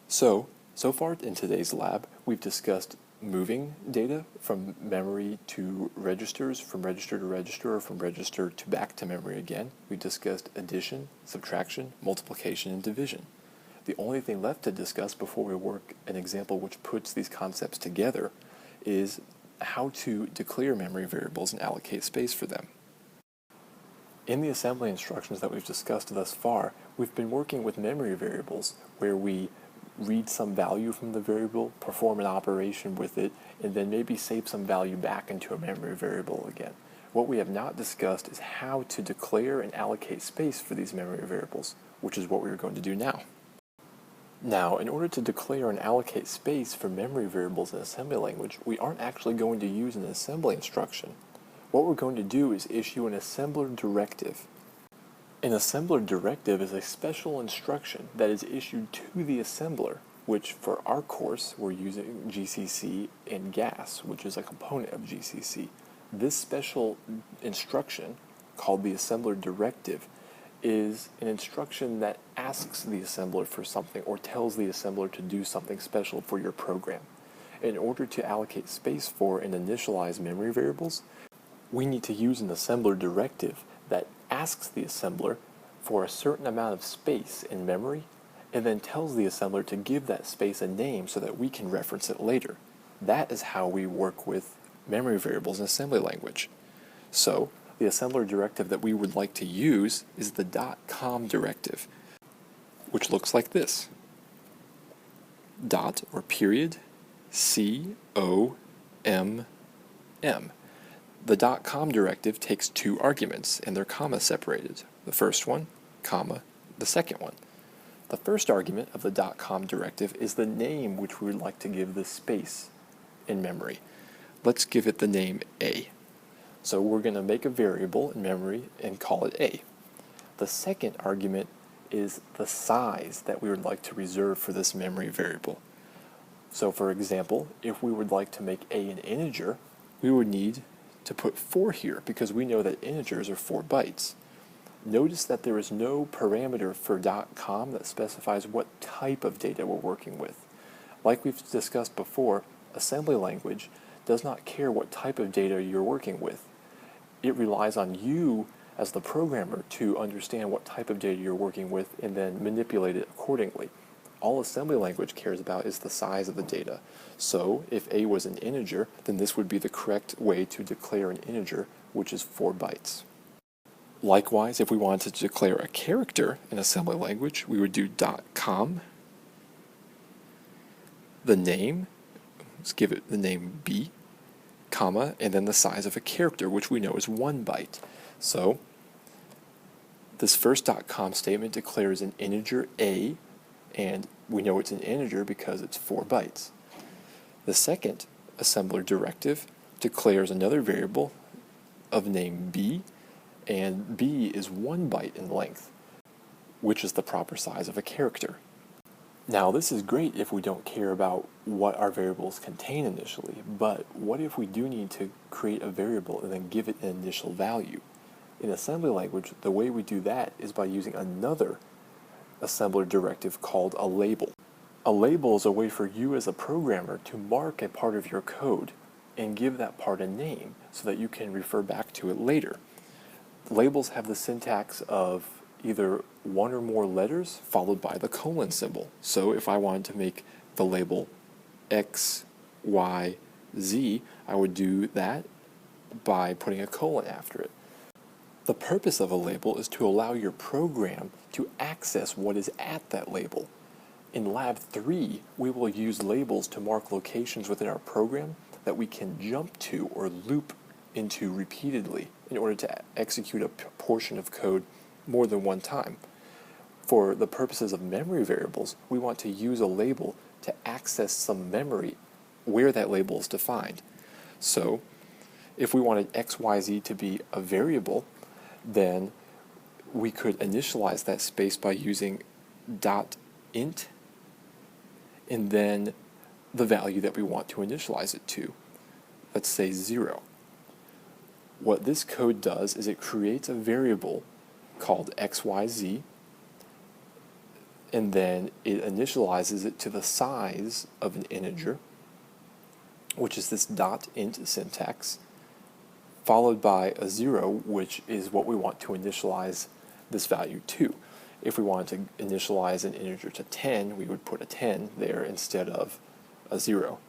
So far in today's lab, we've discussed moving data from memory to registers, from register to register, or from register to back to memory again. We discussed addition, subtraction, multiplication, and division. The only thing left to discuss before we work an example which puts these concepts together is how to declare memory variables and allocate space for them. In the assembly instructions that we've discussed thus far, we've been working with memory variables where we read some value from the variable, perform an operation with it, and then maybe save some value back into a memory variable again. What we have not discussed is how to declare and allocate space for these memory variables, which is what we're going to do now. Now, in order to declare and allocate space for memory variables in assembly language, we aren't actually going to use an assembly instruction. What we're going to do is issue an assembler directive. An assembler directive is a special instruction that is issued to the assembler, which for our course we're using GCC and GAS, which is a component of GCC. This special instruction, called the assembler directive, is an instruction that asks the assembler for something or tells the assembler to do something special for your program. in order to allocate space for and initialize memory variables, we need to use an assembler directive that asks the assembler for a certain amount of space in memory and then tells the assembler to give that space a name so that we can reference it later. That is how we work with memory variables in assembly language. So, the assembler directive that we would like to use is the .com directive, which looks like this. Dot or period COMM. The .com directive takes two arguments and they're comma separated. The first one, comma, the second one. The first argument of the .com directive is the name which we would like to give this space in memory. Let's give it the name A. So we're going to make a variable in memory and call it A. The second argument is the size that we would like to reserve for this memory variable. So for example, if we would like to make A an integer, we would need to put 4 here because we know that integers are 4 bytes. Notice that there is no parameter for .com that specifies what type of data we're working with. Like we've discussed before, assembly language does not care what type of data you're working with. It relies on you as the programmer to understand what type of data you're working with and then manipulate it accordingly. All assembly language cares about is the size of the data. So if A was an integer, then this would be the correct way to declare an integer, which is 4 bytes. Likewise, if we wanted to declare a character in assembly language, we would do .com, the name, let's give it the name B, comma, and then the size of a character, which we know is 1 byte. So this first .com statement declares an integer A, and we know it's an integer because it's 4 bytes. The second assembler directive declares another variable of name B, and B is 1 byte in length, which is the proper size of a character. Now this is great if we don't care about what our variables contain initially, but what if we do need to create a variable and then give it an initial value? In assembly language, the way we do that is by using another assembler directive called a label. A label is a way for you as a programmer to mark a part of your code and give that part a name so that you can refer back to it later. Labels have the syntax of either one or more letters followed by the colon symbol. So if I wanted to make the label X, Y, Z, I would do that by putting a colon after it. The purpose of a label is to allow your program to access what is at that label. In Lab 3, we will use labels to mark locations within our program that we can jump to or loop into repeatedly in order to execute a portion of code more than one time. For the purposes of memory variables, we want to use a label to access some memory where that label is defined. So, if we wanted XYZ to be a variable, then we could initialize that space by using .int and then the value that we want to initialize it to. Let's say 0. What this code does is it creates a variable called XYZ, and then it initializes it to the size of an integer, which is this .int syntax, followed by a 0, which is what we want to initialize this value to. If we wanted to initialize an integer to 10, we would put a 10 there instead of a 0.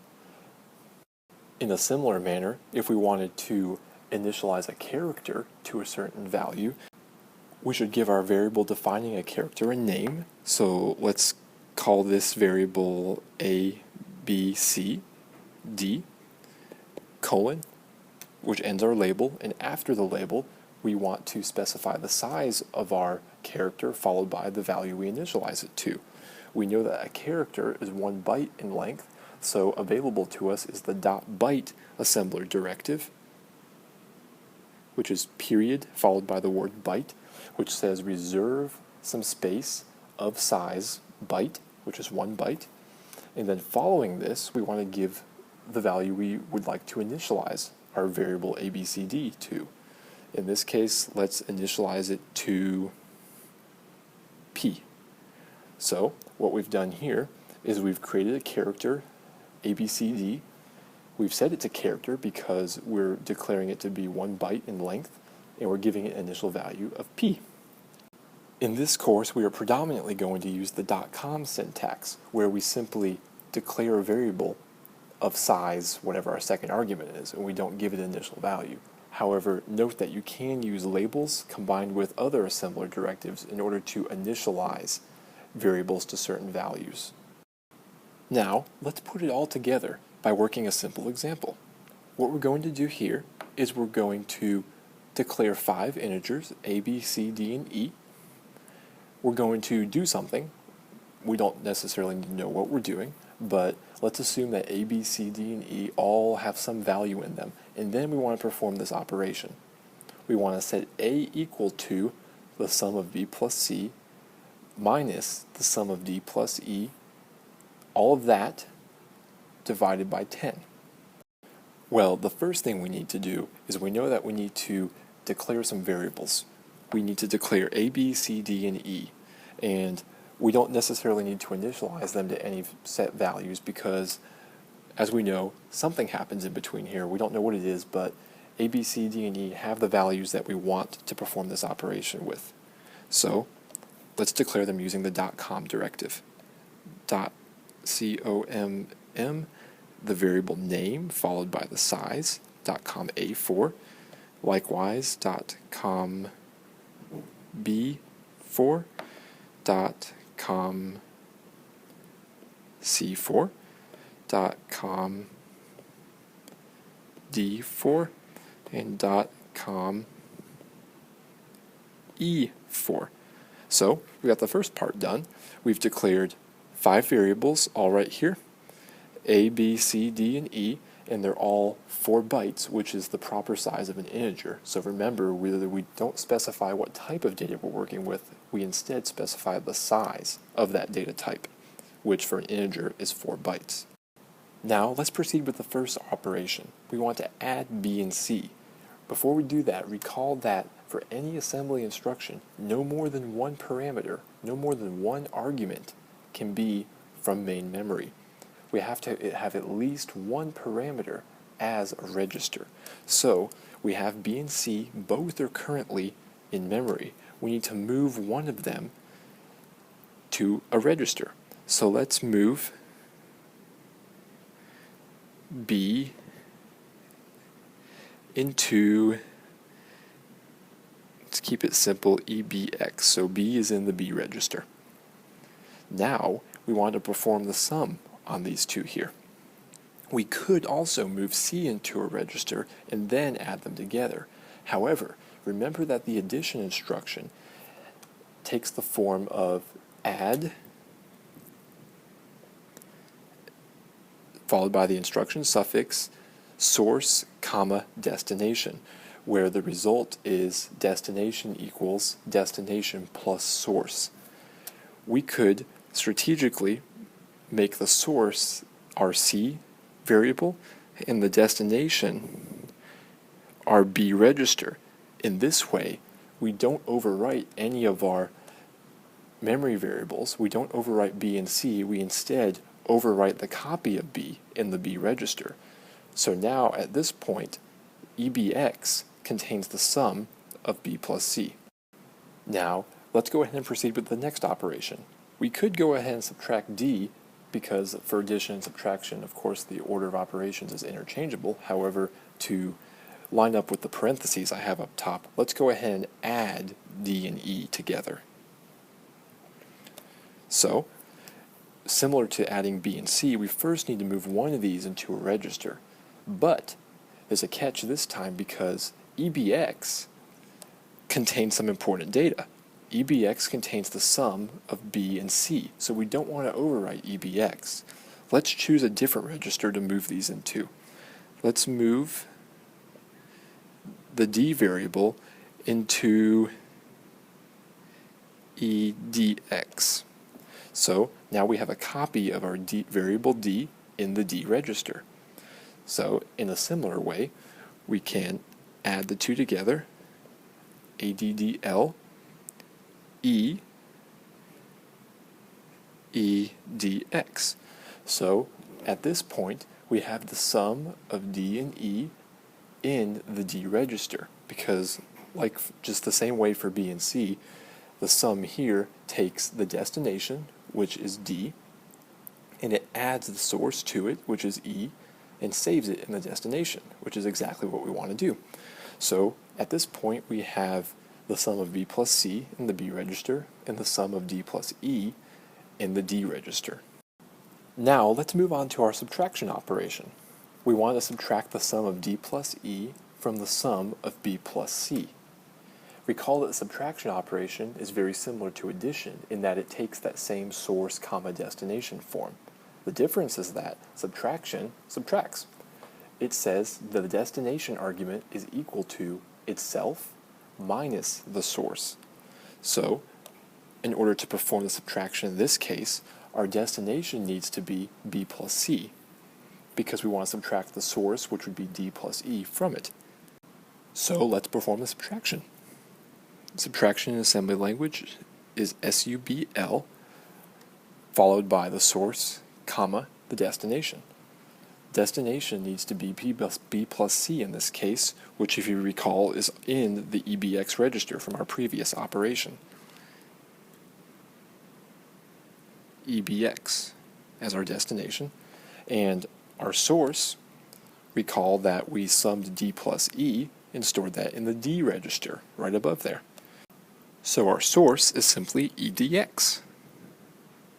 In a similar manner, if we wanted to initialize a character to a certain value, we should give our variable defining a character a name. So let's call this variable A, B, C, D, colon, which ends our label, and after the label, we want to specify the size of our character followed by the value we initialize it to. We know that a character is 1 byte in length, so available to us is the .byte assembler directive, which is period followed by the word byte, which says reserve some space of size byte, which is 1 byte, and then following this, we want to give the value we would like to initialize our variable ABCD to. In this case, let's initialize it to P. So what we've done here is we've created a character ABCD. We've set it to character because we're declaring it to be 1 byte in length, and we're giving it an initial value of p. In this course, we are predominantly going to use the .com syntax, where we simply declare a variable of size whatever our second argument is, and we don't give it an initial value. However, note that you can use labels combined with other assembler directives in order to initialize variables to certain values. Now, let's put it all together by working a simple example. What we're going to do here is we're going to declare 5 integers, a, b, c, d, and e. We're going to do something. We don't necessarily need to know what we're doing, but let's assume that a, b, c, d, and e all have some value in them, and then we want to perform this operation. We want to set a equal to the sum of b plus c minus the sum of d plus e, all of that divided by 10. Well, the first thing we need to do is we know that we need to declare some variables. We need to declare a, b, c, d, and e, and we don't necessarily need to initialize them to any set values because, as we know, something happens in between here. We don't know what it is, but a, b, c, d, and e have the values that we want to perform this operation with. So let's declare them using the .com directive. .com, the variable name followed by the size, .com A4, likewise .com B4, .com C4, .com D4, and .com E4. So we got the first part done. We've declared 5 variables all right here, a, b, c, d, and e, and they're all 4 bytes, which is the proper size of an integer. So remember, we don't specify what type of data we're working with, we instead specify the size of that data type, which for an integer is 4 bytes. Now let's proceed with the first operation. We want to add b and c. Before we do that, recall that for any assembly instruction, no more than one parameter, no more than one argument can be from main memory. We have to have at least one parameter as a register. So we have b and c, both are currently in memory. We need to move one of them to a register. So let's move b into, let's keep it simple, EBX. So b is in the b register. Now we want to perform the sum on these two here. We could also move c into a register and then add them together. However, remember that the addition instruction takes the form of add followed by the instruction suffix source, comma, destination, where the result is destination equals destination plus source. We could strategically make the source our C variable and the destination our B register. In this way, we don't overwrite any of our memory variables. We don't overwrite B and C. We instead overwrite the copy of B in the B register. So now at this point, EBX contains the sum of B plus C. Now, let's go ahead and proceed with the next operation. We could go ahead and subtract D because for addition and subtraction, of course, the order of operations is interchangeable. However, to line up with the parentheses I have up top, let's go ahead and add D and E together. So, similar to adding B and C, we first need to move one of these into a register. But there's a catch this time because EBX contains some important data. EBX contains the sum of B and C, so we don't want to overwrite EBX. Let's choose a different register to move these into. Let's move the D variable into EDX. So now we have a copy of our variable D in the D register. So in a similar way, we can add the two together, ADDL, EDX. So at this point, we have the sum of D and E in the D register, because like just the same way for B and C, the sum here takes the destination, which is D, and it adds the source to it, which is E, and saves it in the destination, which is exactly what we want to do. So at this point, we have the sum of B plus C in the B register and the sum of D plus E in the D register. Now let's move on to our subtraction operation. We want to subtract the sum of D plus E from the sum of B plus C. Recall that the subtraction operation is very similar to addition in that it takes that same source comma destination form. The difference is that subtraction subtracts. It says that the destination argument is equal to itself minus the source. So, in order to perform the subtraction in this case, our destination needs to be B plus C, because we want to subtract the source, which would be D plus E, from it. So let's perform the subtraction. Subtraction in assembly language is SUBL, followed by the source, comma, the destination. Destination needs to be B plus C in this case, which, if you recall, is in the EBX register from our previous operation. EBX as our destination, and our source, recall that we summed D plus E and stored that in the D register right above there. So our source is simply EDX,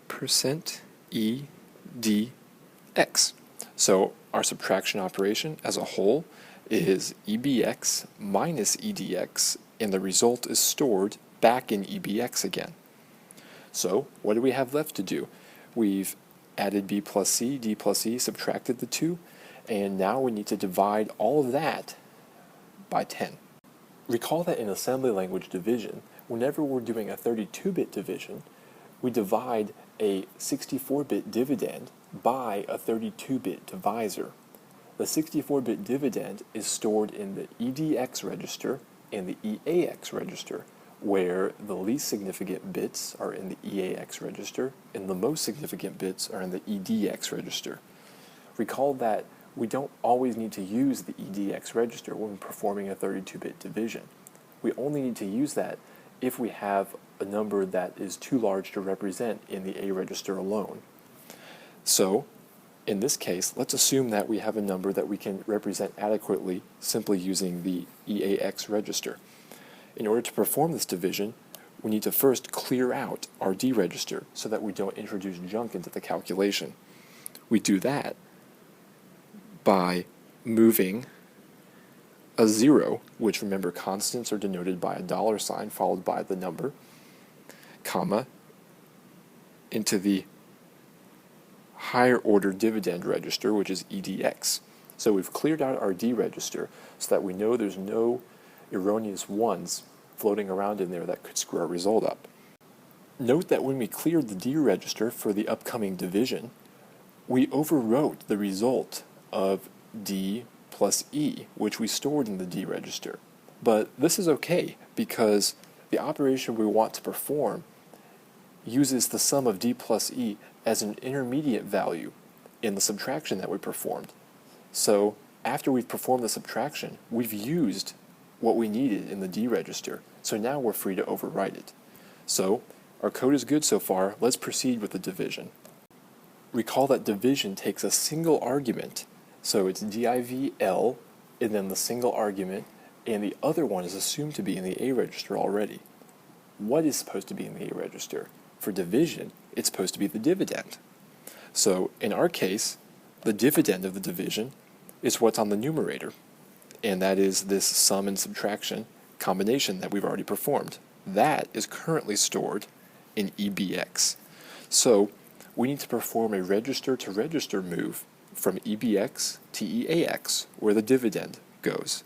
%EDX. So our subtraction operation as a whole is EBX minus EDX, and the result is stored back in EBX again. So what do we have left to do? We've added B plus C, D plus E, subtracted the two, and now we need to divide all of that by 10. Recall that in assembly language division, whenever we're doing a 32-bit division, we divide a 64-bit dividend by a 32-bit divisor. The 64-bit dividend is stored in the EDX register and the EAX register, where the least significant bits are in the EAX register and the most significant bits are in the EDX register. Recall that we don't always need to use the EDX register when performing a 32-bit division. We only need to use that if we have a number that is too large to represent in the A register alone. So, in this case, let's assume that we have a number that we can represent adequately simply using the EAX register. In order to perform this division, we need to first clear out our D register so that we don't introduce junk into the calculation. We do that by moving a 0, which, remember, constants are denoted by a $sign followed by the number, comma, into the higher order dividend register, which is EDX. So we've cleared out our D register so that we know there's no erroneous ones floating around in there that could screw our result up. Note that when we cleared the D register for the upcoming division, we overwrote the result of D plus E, which we stored in the D register. But this is okay because the operation we want to perform uses the sum of D plus E as an intermediate value in the subtraction that we performed. So after we've performed the subtraction, we've used what we needed in the D register, so now we're free to overwrite it. So our code is good so far. Let's proceed with the division. Recall that division takes a single argument, so it's divl and then the single argument, and the other one is assumed to be in the A register already. What is supposed to be in the A register? For division, it's supposed to be the dividend. So in our case, the dividend of the division is what's on the numerator, and that is this sum and subtraction combination that we've already performed. That is currently stored in EBX. So we need to perform a register-to-register move from EBX to EAX, where the dividend goes.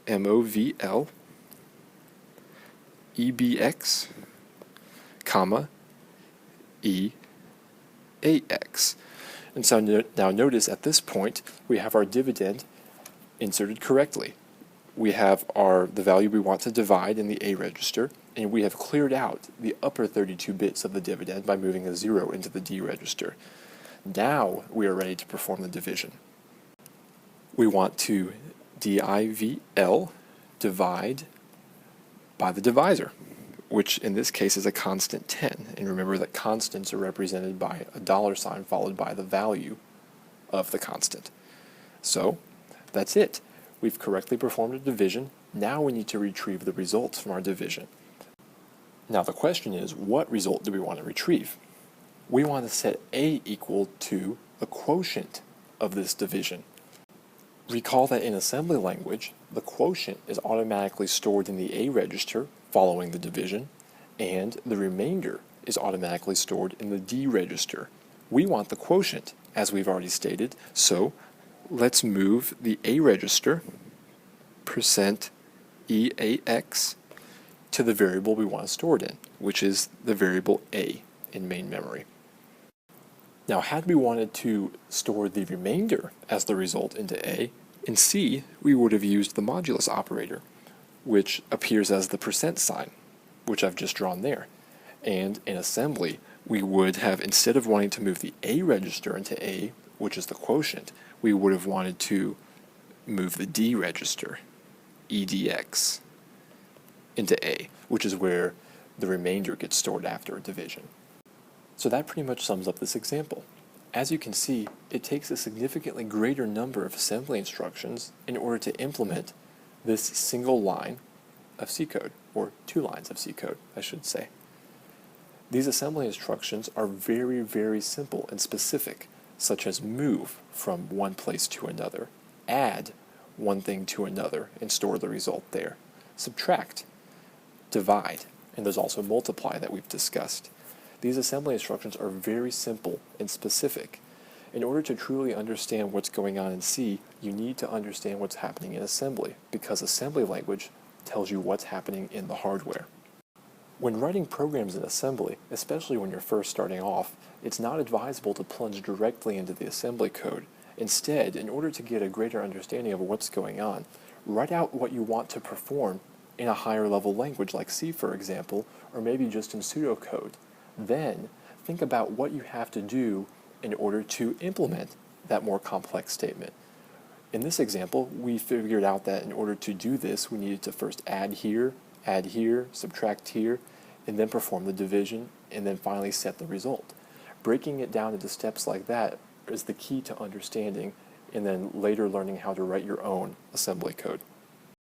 MOVL EBX, comma, EAX. And so now notice at this point we have our dividend inserted correctly. We have the value we want to divide in the A register, and we have cleared out the upper 32 bits of the dividend by moving a 0 into the D register. Now we are ready to perform the division. We want to divl, divide by the divisor, which in this case is a constant 10. And remember that constants are represented by a $sign followed by the value of the constant. So that's it. We've correctly performed a division. Now we need to retrieve the results from our division. Now the question is, what result do we want to retrieve? We want to set A equal to the quotient of this division. Recall that in assembly language, the quotient is automatically stored in the A register following the division, and the remainder is automatically stored in the D register. We want the quotient, as we've already stated, so let's move the A register, %EAX, to the variable we want to store it in, which is the variable A in main memory. Now, had we wanted to store the remainder as the result into A, in C, we would have used the modulus operator, which appears as the %sign, which I've just drawn there. And in assembly, we would have, instead of wanting to move the A register into A, which is the quotient, we would have wanted to move the D register, EDX, into A, which is where the remainder gets stored after a division. So that pretty much sums up this example. As you can see, it takes a significantly greater number of assembly instructions in order to implement this single line of C code, or 2 lines of C code, I should say. These assembly instructions are very, very simple and specific, such as move from one place to another, add one thing to another and store the result there, subtract, divide, and there's also multiply that we've discussed. These assembly instructions are very simple and specific. In order to truly understand what's going on in C, you need to understand what's happening in assembly, because assembly language tells you what's happening in the hardware. When writing programs in assembly, especially when you're first starting off, it's not advisable to plunge directly into the assembly code. Instead, in order to get a greater understanding of what's going on, write out what you want to perform in a higher level language like C, for example, or maybe just in pseudocode. Then, think about what you have to do in order to implement that more complex statement. In this example, we figured out that in order to do this, we needed to first add here, subtract here, and then perform the division, and then finally set the result. Breaking it down into steps like that is the key to understanding, and then later learning how to write your own assembly code.